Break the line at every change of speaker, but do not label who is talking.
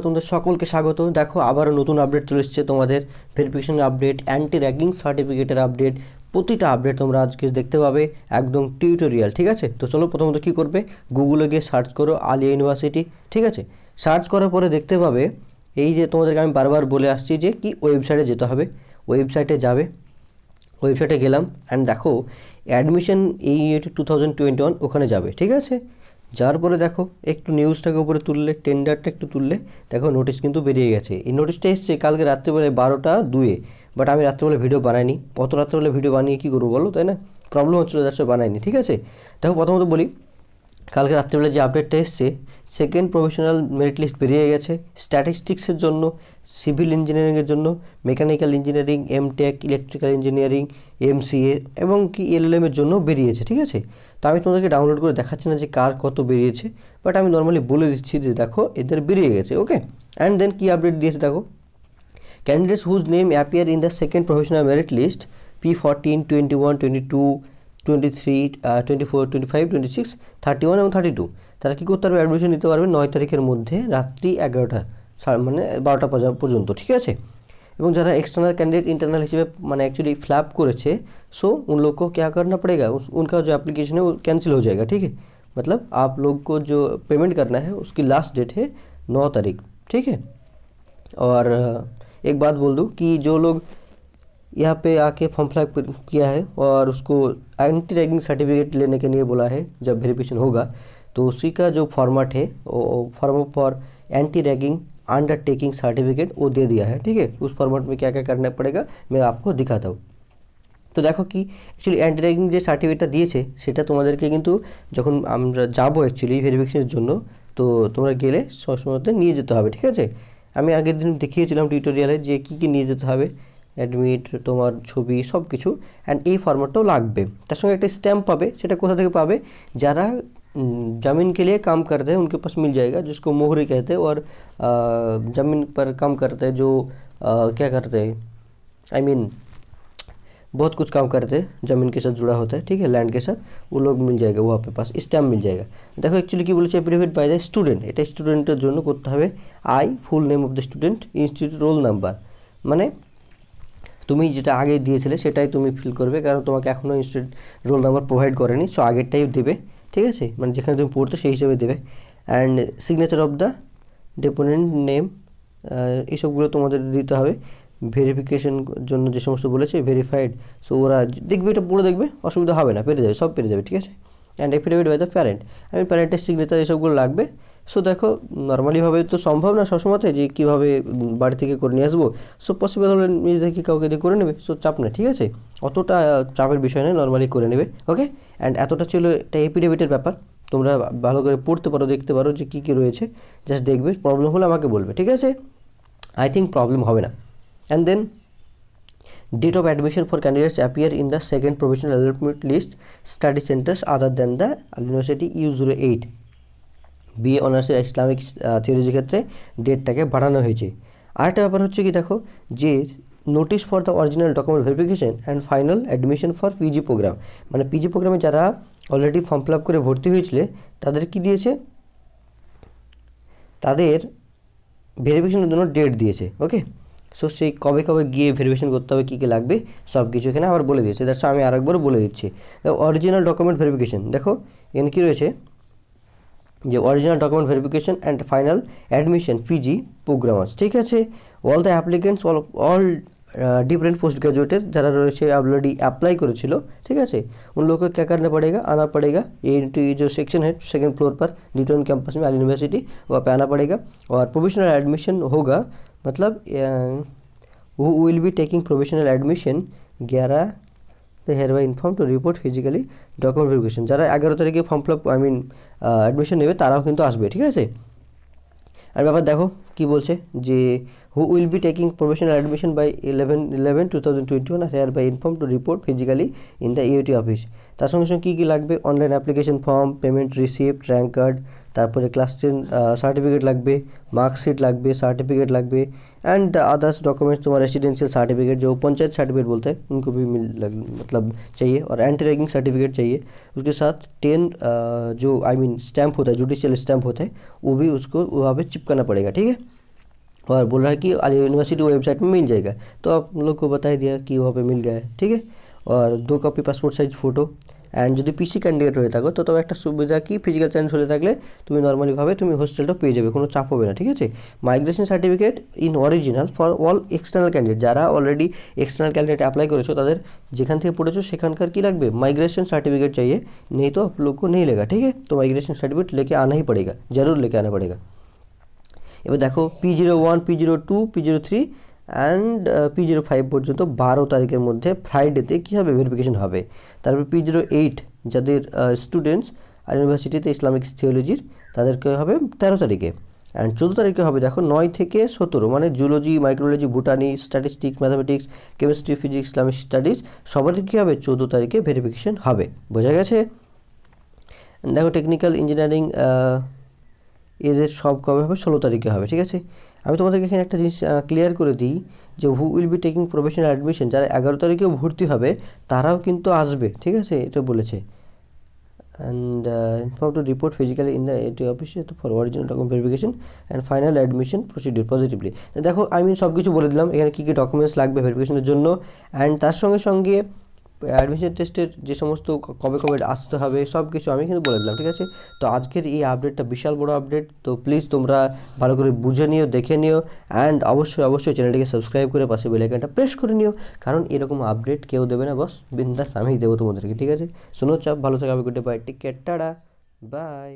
তোমাদের সকলকে স্বাগত। দেখো আবারও নতুন আপডেট চলে এসেছে, তোমাদের ভেরিফিকেশন আপডেট, অ্যান্টি র্যাগিং সার্টিফিকেটের আপডেট, প্রতিটা আপডেট তোমরা আজকে দেখতে পাবে, একদম টিউটোরিয়াল। ঠিক আছে, তো চলো প্রথমত কী করবে, গুগলে গিয়ে সার্চ করো আলিয়া ইউনিভার্সিটি। ঠিক আছে, সার্চ করার পরে দেখতে পাবে এই যে তোমাদেরকে আমি বারবার বলে আসছি যে কি ওয়েবসাইটে যেতে হবে। ওয়েবসাইটে যাবে, ওয়েবসাইটে গেলাম অ্যান্ড দেখো অ্যাডমিশন এই 2021 ওখানে যাবে। ঠিক আছে, যার পরে দেখো একটু নিউজটাকে উপরে তুললে, টেন্ডারটা একটু তুললে, দেখো নোটিশ কিন্তু বেরিয়ে গেছে। এই নোটিশটা এসছে কালকে রাত্রেবেলায় 12টা 2-এ, বাট আমি রাত্রেবেলা ভিডিও বানাইনি। অত রাত্রেবেলা ভিডিও বানিয়ে কী করবো বলো, তাই না? প্রবলেম হচ্ছিলো, যার সঙ্গে বানাইনি। ঠিক আছে, দেখো প্রথমত বলি, কালকে রাত্রেবেলা যে আপডেটটা এসছে, সেকেন্ড প্রফেশনাল মেরিট লিস্ট বেরিয়ে গেছে স্ট্যাটিস্টিক্সের জন্য, সিভিল ইঞ্জিনিয়ারিংয়ের জন্য, mechanical engineering, MTech, electrical engineering, MCA এবং কি এলএলএমের জন্য বেরিয়েছে। ঠিক আছে, তো আমি তোমাদেরকে ডাউনলোড করে দেখাচ্ছি না যে কার কত বেরিয়েছে, বাট আমি নর্মালি বলে দিচ্ছি যে দেখো এদের বেরিয়ে গেছে। ওকে, অ্যান্ড দেন কী আপডেট দিয়েছে দেখো, candidates whose name appear in the second professional merit list P14, 21, 22, 23, 24, 25, 26, 31 এবং 32 তারা কী করতে পারবে, অ্যাডমিশন নিতে পারবে 9 তারিখের মধ্যে রাত্রি 11টা, মানে 12টা পর্যন্ত। ঠিক আছে, এবং যারা एक्सटर्नल कैंडिडेट इंटरनल हिसाब मैंने एक्चुअली फ्लैप करेছে, सो उन लोग को क्या करना पड़ेगा, उनका जो एप्लीकेशन है वो कैंसिल हो जाएगा। ठीक है, मतलब आप लोग को जो पेमेंट करना है उसकी लास्ट डेट है 9 तारीख। ठीक है, और एक बात बोल दूँ कि जो लोग यहाँ पे आके फॉर्म फिलअप किया है और उसको एंटी रैगिंग सर्टिफिकेट लेने के लिए बोला है, जब वेरिफिकेशन होगा तो उसी का जो फॉर्मेट है वो form for anti ragging undertaking certificate वो दे दिया है। ठीक है, उस फॉर्मेट में क्या क्या करना पड़ेगा मैं आपको दिखाता हूँ। তো দেখো কি অ্যাকচুয়ালি অ্যান্টি র্যাগিং যে সার্টিফিকেটটা দিয়েছে সেটা তোমাদেরকে কিন্তু যখন আমরা যাবো অ্যাকচুয়ালি ভেরিফিকেশনের জন্য, তো তোমরা গেলে সবসময় নিয়ে যেতে হবে। ঠিক আছে, আমি আগের দিন দেখিয়েছিলাম টিউটোরিয়ালে যে কী কী নিয়ে যেতে হবে, অ্যাডমিট, তোমার ছবি, সব কিছু, অ্যান্ড এই ফরম্যাটটাও লাগবে। তার সঙ্গে একটা স্ট্যাম্প পাবে, সেটা কোথা থেকে পাবে, যারা ज़मीन के लिए काम करते हैं उनके पास मिल जाएगा, जिसको मोहरी कहते हैं। और ज़मीन पर काम करते हैं जो क्या करते हैं, आई मीन बहुत कुछ काम करते हैं, ज़मीन के साथ जुड़ा होता है। ठीक है, लैंड के साथ, वो लोग मिल जाएगा, वो आपके पास स्टैम्प मिल जाएगा। देखो एक्चुअली কি বলেছে, এফিডেভিট বাই দ্য স্টুডেন্ট, এটা স্টুডেন্টের জন্য করতে হবে। I, full name of the student, institute, roll number, মানে তুমি যেটা আগে দিয়েছিলে সেটাই তুমি ফিল করবে, কারণ তোমাকে এখনও ইনস্টিটিউট রোল নাম্বার প্রোভাইড করেনি, সো আগেরটাই দেবে। ঠিক আছে, মানে যেখানে তুমি পড়তো সেই হিসেবে দেবে। And signature of the deponent name, এইসবগুলো তোমাদের দিতে হবে। ভেরিফিকেশন জন্য যে সমস্ত বলেছে ভেরিফাইড, সো ওরা দেখবে, এটা পড়ে দেখবে, অসুবিধা হবে না, পেরে যাবে, সব পেরে যাবে। ঠিক আছে, and affidavit by the parent, আমি প্যারেন্টের সিগনেচার এসবগুলো লাগবে। সো দেখো নর্মালিভাবে তো সম্ভব না সবসময়তে যে কীভাবে বাড়ি থেকে করে নিয়ে আসবো, সো পসিবল হলে নিজে থেকে কাউকে দিয়ে করে নেবে, সো চাপ নেই। ঠিক আছে, অতটা চাপের বিষয় নয়, নর্মালি করে নেবে। ওকে, অ্যান্ড এতটা ছিল একটা এফিডেভিটের ব্যাপার, তোমরা ভালো করে পড়তে পারো, দেখতে পারো যে কী কী রয়েছে, জাস্ট দেখবে, প্রবলেম হলে আমাকে বলবে। ঠিক আছে, আই থিঙ্ক প্রবলেম হবে না। And then date of admission for candidates appear in the second provisional allotment list study centers other than the Aliah University U08 BA অনার্সের ইসলামিক থিওলজির ক্ষেত্রে ডেটটাকে বাড়ানো হয়েছে। আরেকটা ব্যাপার হচ্ছে কি দেখো, যে notice for the original document verification and final admission for PG program, মানে পিজি প্রোগ্রামে যারা অলরেডি ফর্ম ফিল আপ করে ভর্তি হয়েছিলে তাদের কি দিয়েছে, তাদের ভেরিফিকেশনের জন্য ডেট দিয়েছে। ওকে, সো সেই কবে কবে গিয়ে ভেরিফিকেশন করতে হবে, কী কী লাগবে সব কিছু এখানে আবার বলে দিয়েছে। দ্যাটস আমি আরেকবারও বলে দিচ্ছি। অরিজিনাল ডকুমেন্ট ভেরিফিকেশন, দেখো এখানে কী রয়েছে, যে original document verification and final admission PG programmers. ঠিক আছে, all the applicants, all different post graduated যারা রয়েছে অলরেडी अप्लाई করেছিল। ঠিক আছে, उन लोगों को क्या करना पड़ेगा, आना पड़ेगा ये जो सेक्शन है सेकंड फ्लोर पर न्यूटन कैंपस में आलिया यूनिवर्सिटी, वहाँ पे आना पड़ेगा। और प्रोविजनल एडमिशन होगा, मतलब who will be taking provisional admission 11 the hereby informed to report physically document verification, যারা 11 তারিখে form fill up I mean admission নেবে তারাও কিন্তু আসবে। ঠিক আছে, আর ব্যাপার দেখো কি বলছে, যে who will be taking professional admission by 11/11/2021 are hereby inform to report physically in the UT office. তার সঙ্গে সঙ্গে কী কী লাগবে, online application form, payment receipt, rank card, তারপরে ক্লাস 10 সার্টিফিকেট লাগবে, मार्कशीट লাগবে, सार्टिफिकेट লাগবে, एंड अदर्स डॉक्यूमेंट्स, तुम्हारा रेसिडेंशियल सर्टिफिकेट जो पंचायत सर्टिफिकेट बोलते हैं उनको भी मतलब चाहिए, और एंटी रैगिंग सर्टिफिकेट चाहिए। उसके साथ 10 जो आई मीन स्टैम्प होता है, जुडिशियल स्टैम्प होता है, वो भी उसको वहाँ पे चिपकाना पड़ेगा। ठीक है, और बोल रहा है कि आलिया यूनिवर्सिटी वेबसाइट में मिल जाएगा। तो आप लोग को बता दिया कि वहाँ पे मिल गया है, ठीक है। और 2 कपि पासपोर्ट साइज फोटो। অ্যান্ড যদি পিসি ক্যান্ডিডেট হয়ে থাকো তো তবে একটা সুবিধা কি, ফিজিক্যাল চ্যালেঞ্জ হলে থাকলে তুমি নর্মালিভাবে তুমি হোস্টেলটা পেয়ে যাবে, কোনো চাপ হবে না, ঠিক আছে। Migration certificate in original for all external candidate, যারা অলরেডি এক্সটার্নাল ক্যান্ডিডেট অ্যাপ্লাই করেছো তাদের যেখান থেকে পড়েছো সেখানকার কি লাগবে, মাइग्रेशन सर्टिफिकेट चाहिए, नहीं तो आप लोग को नहीं लेगा, ठीक है। तो माइग्रेशन सर्टिफिकेट लेके आना ही पड़ेगा, ज़रूर लेके आना पड़ेगा। এবার দেখো P01, P02, P03 and P05 পর্যন্ত 12 তারিখের মধ্যে ফ্রাইডেতে কী হবে, ভেরিফিকেশন হবে। তারপর P08 যাদের স্টুডেন্টস ইউনিভার্সিটিতে ইসলামিক থিওলজির তাদেরকে হবে 13 তারিখে। অ্যান্ড 14 তারিখে হবে দেখো 9 থেকে 17, মানে zoology, microbiology, botany, statistics, mathematics, chemistry, physics, Islamic studies সবারই কী হবে 14 তারিখে ভেরিফিকেশন হবে, বোঝা গেছে। দেখো টেকনিক্যাল ইঞ্জিনিয়ারিং এদের সব কবে হবে, 16 তারিখে হবে, ঠিক আছে। আমি তোমাদেরকে এখানে একটা জিনিস ক্লিয়ার করে দিই যে who will be taking professional admission, যারা 11 তারিখেও ভর্তি হবে তারাও কিন্তু আসবে, ঠিক আছে, এটা বলেছে। And inform to report physically in the এটি office for original document verification and final admission procedure positively. দেখো আমি সব কিছু বলে দিলাম এখানে কী কী ডকুমেন্টস লাগবে ভেরিফিকেশনের জন্য। অ্যান্ড তার সঙ্গে সঙ্গে অ্যাডমিশন টেস্টের যে সমস্ত কবে কবে আসতে হবে সব কিছু আমি কিন্তু বলে দিলাম, ঠিক আছে। তো আজকের এই আপডেটটা বিশাল বড় আপডেট, তো প্লিজ তোমরা ভালো করে বুঝে নিও, দেখে নিও। অ্যান্ড অবশ্যই চ্যানেলটিকে সাবস্ক্রাইব করে পাশে বেল আইকনটা প্রেস করে নিও, কারণ এরকম আপডেট কেউ দেবে না, বস বিন্দাস আমিই দেবো তোমাদেরকে, ঠিক আছে। শোনো চাপ, ভালো থাকবে, goodbye, take care, tata, by.